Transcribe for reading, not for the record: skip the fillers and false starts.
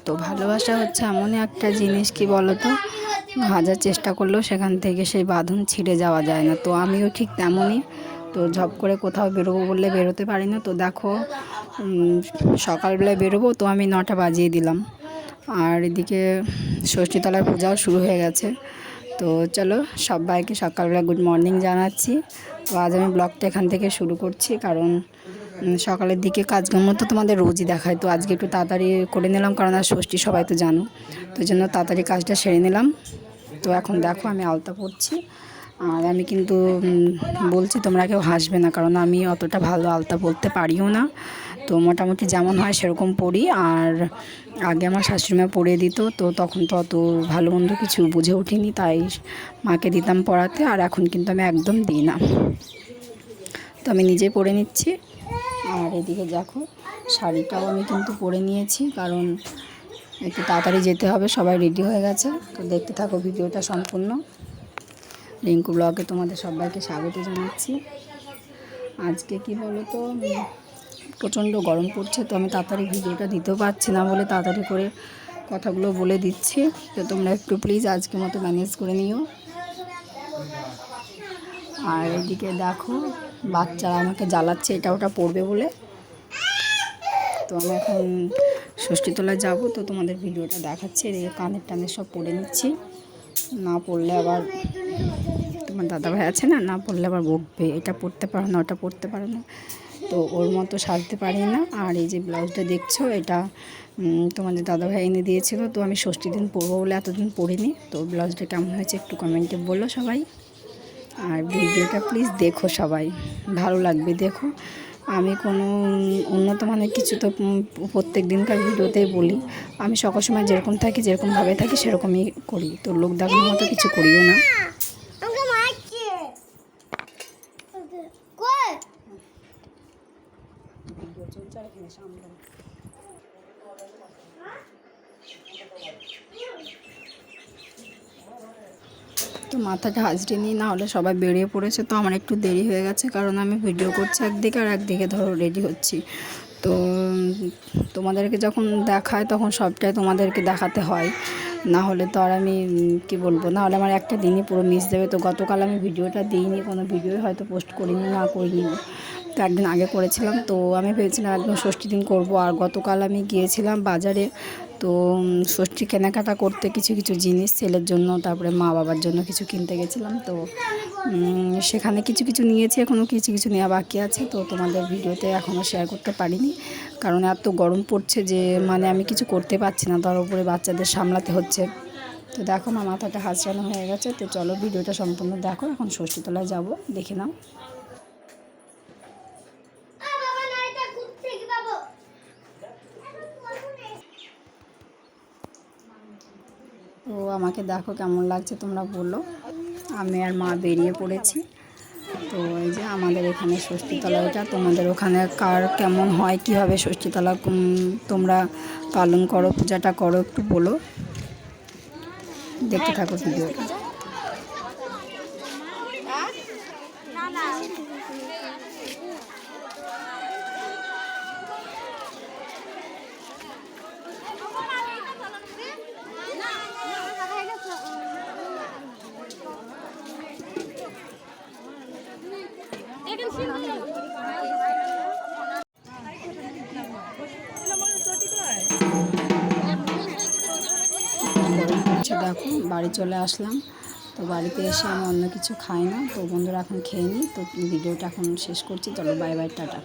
তো ভালোবাসা হচ্ছে এমনই একটা জিনিস, কি বলতো, হাজার চেষ্টা করলেও সেখান থেকে সেই বাঁধন ছিঁড়ে যাওয়া যায় না। তো আমিও ঠিক তেমনই। তো ঝপ করে কোথাও বেরোবো বললে বেরোতে পারি না। তো দেখো, সকালবেলায় বেরোবো, তো আমি 9টা বাজিয়ে দিলাম। আর এদিকে ষষ্ঠীতলার পূজাও শুরু হয়ে গেছে। তো চলো, সবাইকে সকালবেলা গুড মর্নিং জানাচ্ছি। তো আজ আমি ব্লগটা এখান থেকে শুরু করছি, কারণ সকালের দিকে কাজকর্ম তো তোমাদের রোজই দেখায়। তো আজকে একটু তাড়াতাড়ি করে নিলাম, কারণ আর ষষ্ঠী সবাই তো জানো। তো এই জন্য তাড়াতাড়ি কাজটা সেরে নিলাম। তো এখন দেখো আমি আলতা পরছি। আর আমি কিন্তু বলছি, তোমরা কেউ হাসবে না, কারণ আমি অতটা ভালো আলতা পরতে পারিও না। তো মোটামুটি যেমন হয় সেরকম পরি। আর আগে আমার শাশুড়িমা পরিয়ে দিত, তো তখন তো অত ভালো মন্দ কিছু বুঝে উঠিনি, তাই মাকে দিতাম পড়াতে। আর এখন কিন্তু আমি একদম দিই না, তো আমি নিজেই পরে নিচ্ছি। আর এদিকে দেখো, শাড়িটাও আমি কিন্তু পরে নিয়েছি, কারণ একটু তাড়াতাড়ি যেতে হবে। সবাই রেডি হয়ে গেছে। তো দেখতে থাকো ভিডিওটা সম্পূর্ণ। রিঙ্কু ব্লগে তোমাদের সবাইকে স্বাগত জানাচ্ছি। আজকে কি বলো তো, প্রচণ্ড গরম পড়ছে, তো আমি তাড়াতাড়ি ভিডিওটা দিতেও পারছি না বলে তাড়াতাড়ি করে কথাগুলো বলে দিচ্ছি। তো তোমরা একটু প্লিজ আজকের মতো ম্যানেজ করে নিও। আর এদিকে দেখো, বাচ্চারা আমাকে জ্বালাচ্ছে এটা ওটা পড়বে বলে। তো আমি এখন ষষ্ঠীতলায় যাব, তো তোমাদের ভিডিওটা দেখাচ্ছি। এদিকে কানের টানের সব পরে নিচ্ছি, না পড়লে আবার তোমার দাদাভাই আছে না, না পড়লে আবার বকবে, এটা পড়তে পারো না, ওটা পড়তে পারো না। তো ওর মতো সাজতে পারি না। আর এই যে ব্লাউজটা দেখছো, এটা তোমাদের দাদাভাই এনে দিয়েছিল। তো আমি ষষ্ঠী দিন পরবো বলে এতদিন পরিনি। তো ব্লাউজটা কেমন হয়েছে একটু কমেন্টে বললো সবাই। আর ভিডিওটা প্লিজ দেখো সবাই, ভালো লাগবে দেখো। আমি কোনো উন্নত মানের কিছু তো প্রত্যেক দিনকার ভিডিওতেই বলি। আমি সকল সময় যেরকম থাকি, যেরকমভাবে থাকি সেরকমই করি। তো লোক দেখানোর মতো কিছু করিও না। তো মাথাটা হাজরি নিই, না হলে সবাই বেরিয়ে পড়েছে। তো আমার একটু দেরি হয়ে গেছে, কারণ আমি ভিডিও করছি একদিকে, আর একদিকে ধরো রেডি হচ্ছি। তো তোমাদেরকে যখন দেখায় তখন সবটাই তোমাদেরকে দেখাতে হয়, না হলে তো আর আমি কি বলবো, না হলে আমার একটা দিনই পুরো মিস দেবে। তো গতকাল আমি ভিডিওটা দিইনি, কোনো ভিডিওই হয়তো পোস্ট করিনি, না করিনি। তো একদিন আগে করেছিলাম, তো আমি ভেবেছিলাম একদম ষষ্ঠী দিন করবো। আর গতকাল আমি গিয়েছিলাম বাজারে, তো ষষ্ঠী কেনাকাটা করতে কিছু কিছু জিনিস ছেলের জন্য, তারপরে মা বাবার জন্য কিছু কিনতে গেছিলাম। তো সেখানে কিছু কিছু নিয়েছি, এখনও কিছু কিছু নেওয়া বাকি আছে। তো তোমাদের ভিডিওতে এখনও শেয়ার করতে পারিনি, কারণ এত গরম পড়ছে যে মানে আমি কিছু করতে পারছি না, তার উপরে বাচ্চাদের সামলাতে হচ্ছে। তো দেখো না, মাথাটা হাঁচড়ানো হয়ে গেছে। তো চলো ভিডিওটা সম্পূর্ণ দেখো। এখন ষষ্ঠীতলায় যাব, দেখে নাও। তো আমাকে দেখো কেমন লাগছে তোমরা বলো। আমি আর মা বেরিয়ে পড়েছি। তো এই যে আমাদের এখানে ষষ্ঠীতলা, এটা তোমাদের ওখানে কার কেমন হয়, কীভাবে ষষ্ঠীতলা তোমরা পালন করো, পূজাটা করো, একটু বলো। দেখতে থাকো ভিডিওটা। দেখো বাড়ি চলে আসলাম। তো বাড়িতে এসে আমি অন্য কিছু খাই না। তো বন্ধুরা এখন খেয়ে নিই। তো ভিডিওটা এখন শেষ করছি। চলো বাই বাই, টাটা।